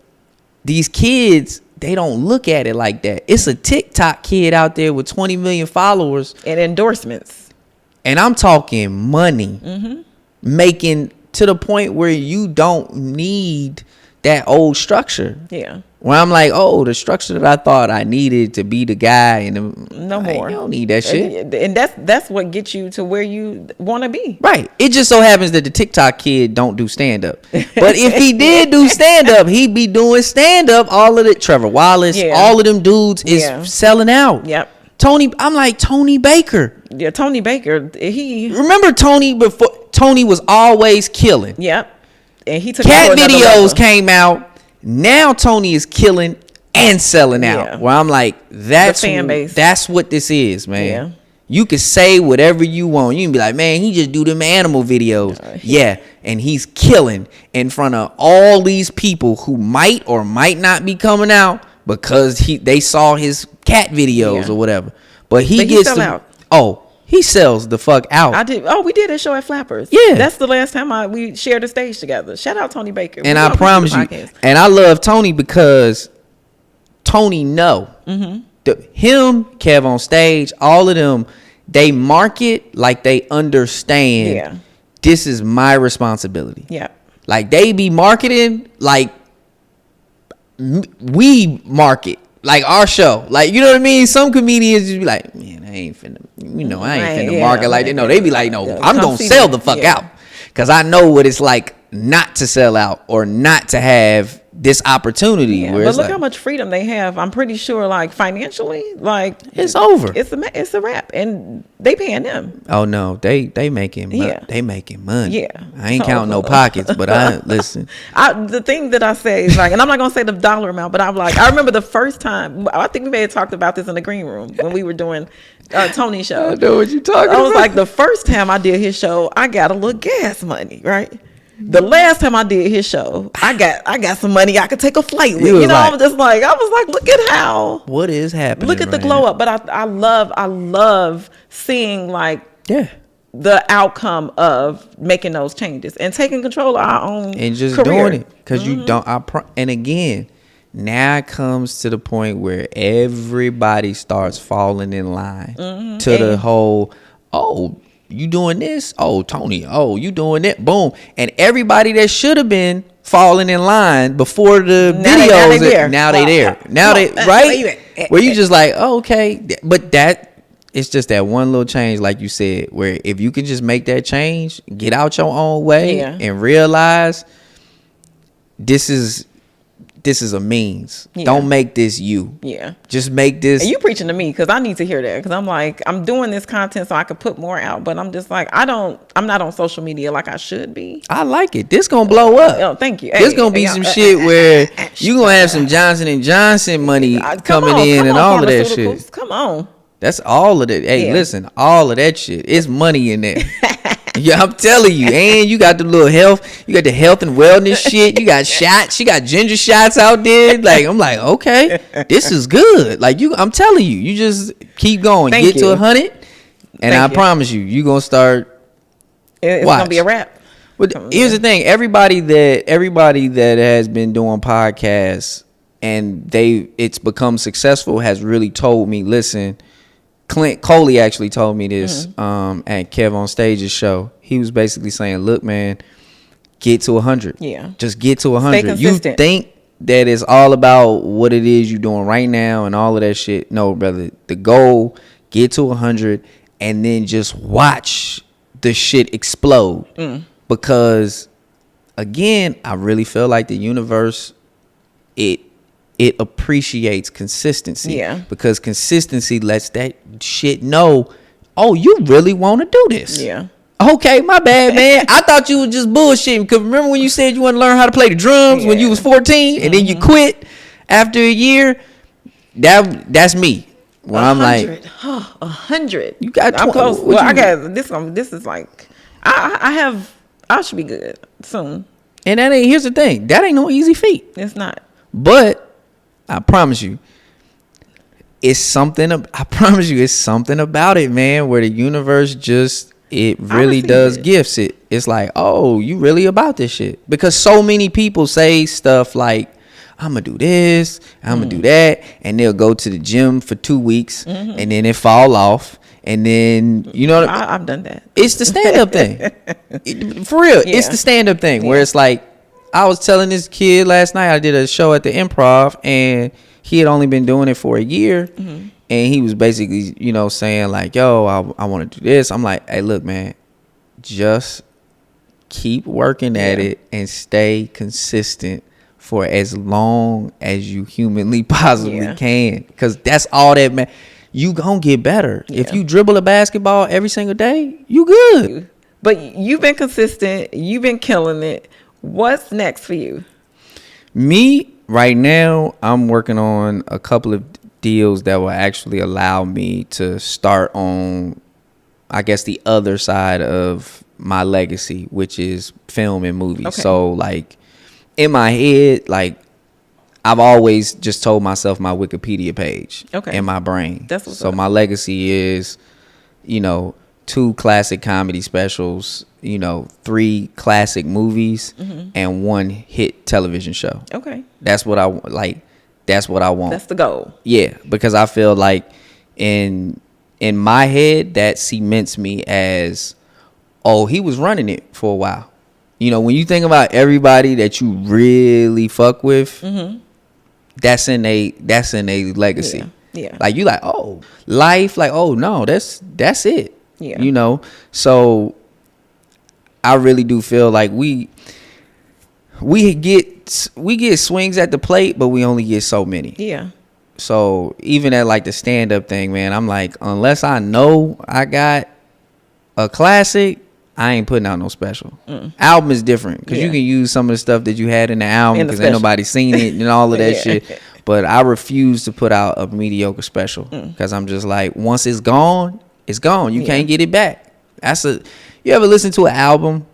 these kids, they don't look at it like that. It's a TikTok kid out there with 20 million followers. And endorsements. And I'm talking money. Making to the point where you don't need that old structure. Yeah. Where I'm like, oh, the structure that I thought I needed to be the guy, and no more. You don't need that shit. And that's what gets you to where you want to be. Right. It just so happens that the TikTok kid don't do stand up. But if he did do stand up, he'd be doing stand up. All of it, Trevor Wallace, all of them dudes is selling out. Yep. I'm like Tony Baker. Yeah, Tony Baker. He remember Tony before Tony was always killing. Yep. And he took cat videos came out. Now Tony is killing and selling out. Yeah. Where I'm like, that's the fan base. That's what this is, man. Yeah. You can say whatever you want. You can be like, man, he just do them animal videos. Yeah, and he's killing in front of all these people who might or might not be coming out because they saw his cat videos or whatever. But he gets out. Oh, he sells the fuck out. I did. Oh, we did a show at Flappers. Yeah. That's the last time we shared a stage together. Shout out Tony Baker. And I promise you, and I love Tony because Tony know. Him, Kev on stage, all of them, they market like they understand this is my responsibility. Yeah. Like they be marketing like we market. Like our show, like, you know what I mean? Some comedians just be like, man, I ain't finna market like that. No, they be like, no, I'm gonna sell the fuck out. Cause I know what it's like not to sell out or not to have this opportunity. Yeah, where but look like, how much freedom they have. I'm pretty sure, like financially, like it's over. It's a wrap, and they paying them. Oh no, they making they making money. Yeah, I ain't counting no pockets, but I listen. The thing that I say is like, and I'm not gonna say the dollar amount, but I'm like, I remember the first time. I think we may have talked about this in the green room when we were doing Tony's show. I know what you're talking about. I was like, the first time I did his show, I got a little gas money, right? The last time I did his show, I got some money I could take a flight with. You know, I was like, look at how what is happening. Look at the glow up. But I love seeing like the outcome of making those changes and taking control of our own and just career. doing it because you don't. And again, now it comes to the point where everybody starts falling in line to the whole you doing this? Oh, Tony. Oh, you doing it? Boom. And everybody that should have been falling in line before the videos, now they there. Now they right? Where you just like, oh, okay. But it's just that one little change, like you said, where if you can just make that change, get out your own way and realize this is this is a means. Yeah. Don't make this you. Yeah. Just make this. And you preaching to me because I need to hear that, because I'm like, I'm doing this content so I could put more out, but I'm just like, I'm not on social media like I should be. I like it. This gonna blow up. Oh, thank you. This gonna be some shit where you gonna have some Johnson & Johnson money coming in and all of that shit. Come on. That's all of it. Hey, listen, all of that shit. It's money in there. Yeah, I'm telling you. And you got the little health. You got the health and wellness shit. You got shots. You got ginger shots out there. Like, I'm like, okay, this is good. Like, I'm telling you, you just keep going. Get to 100, and I promise you gonna start. It's gonna be a wrap. But here's the thing: everybody that has been doing podcasts and it's become successful has really told me, listen. Clint Coley actually told me this at Kev on Stage's show. He was basically saying, look, man, get to 100. Yeah. Just get to 100. Stay consistent. You think that it's all about what it is you're doing right now and all of that shit. No, brother. The goal, get to 100 and then just watch the shit explode. Because, again, I really feel like the universe, it appreciates consistency. Yeah. Because consistency lets that shit know, oh, you really want to do this. Yeah. Okay, my bad, man. I thought you were just bullshitting. Because remember when you said you want to learn how to play the drums when you was 14 and then you quit after a year? That's me. When I'm like 100. You got 20. I'm close. Well, I got this one. This is like I should be good soon. And here's the thing. That ain't no easy feat. It's not. But I promise you, it's something about it, man, where the universe it really does gifts it. It's like, oh, you really about this shit. Because so many people say stuff like, I'm going to do this, I'm going to do that. And they'll go to the gym for 2 weeks and then it fall off. And then, you know, I've done that. It's the stand-up thing. For real, it's the stand-up thing where it's like, I was telling this kid last night, I did a show at the Improv, and he had only been doing it for a year. And he was basically, you know, saying like, yo, I want to do this. I'm like, hey, look, man, just keep working at it and stay consistent for as long as you humanly possibly can. Because that's all that, man. You gonna get better. If you dribble a basketball every single day, you good. But you've been consistent. You've been killing it. What's next for you? Me, right now, I'm working on a couple of deals that will actually allow me to start on, I guess, the other side of my legacy, which is film and movies. Okay. So, like, in my head, like, I've always just told myself my Wikipedia page in my brain. That's what's so up. My legacy is, you know, 2 classic comedy specials, you know, 3 classic movies, and 1 hit television show. Okay. That's what I like. That's what I want. That's the goal. Yeah, because I feel like in my head that cements me as, oh, he was running it for a while. You know, when you think about everybody that you really fuck with, that's in a legacy. Yeah. Like you like, oh, life, like, oh no, that's it. Yeah. You know, so I really do feel like we get swings at the plate, but we only get so many. Yeah. So even at like the stand up thing, man, I'm like, unless I know I got a classic, I ain't putting out no special. Album is different because you can use some of the stuff that you had in the album because ain't nobody seen it and all of that shit. But I refuse to put out a mediocre special because I'm just like, once it's gone, it's gone. You can't get it back. You ever listen to an album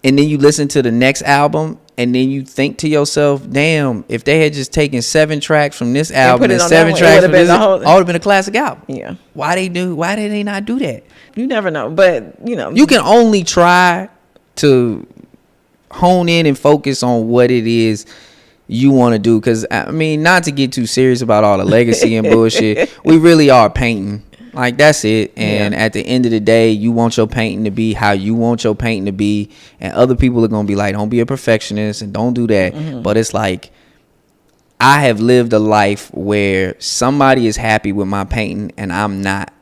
and then you listen to the next album and then you think to yourself, damn, if they had just taken 7 tracks from this album and 7 tracks from this, all would have been a classic album. Yeah. Why did they not do that? You never know, but you know, you can only try to hone in and focus on what it is you want to do. Because I mean, not to get too serious about all the legacy and bullshit, we really are painting. Like, that's it. And at the end of the day, you want your painting to be how you want your painting to be. And other people are going to be like, don't be a perfectionist and don't do that. But it's like, I have lived a life where somebody is happy with my painting and I'm not.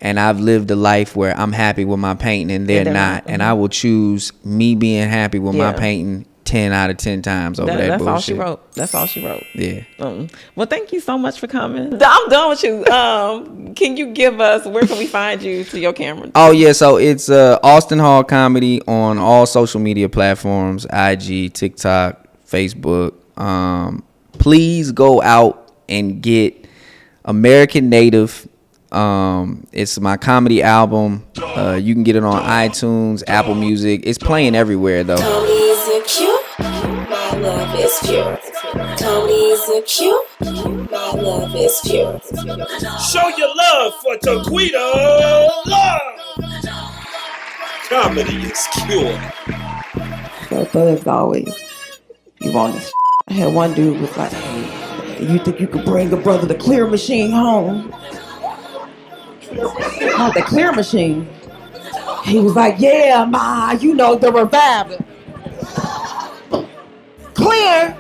And I've lived a life where I'm happy with my painting and they're not. And I will choose me being happy with my painting 10 out of 10 times over that That's bullshit. all she wrote. That's all she wrote. Yeah. Well, thank you so much for coming. I'm done with you. Can you give us, where can we find you to your camera? Oh, yeah. So it's Austin Hall Comedy on all social media platforms, IG, TikTok, Facebook. Please go out and get American Native. It's my comedy album. You can get it on iTunes, Apple Music. It's playing everywhere, though. Tony's a cute. My love is pure. Tony's a cute. My love is pure. Show your love for Taquita Love. Comedy is cure. But as always, you want this. I had one dude was like, hey, you think you could bring a brother the clear machine home? Not the clear machine. He was like, yeah, ma, you know, the revival. Clear.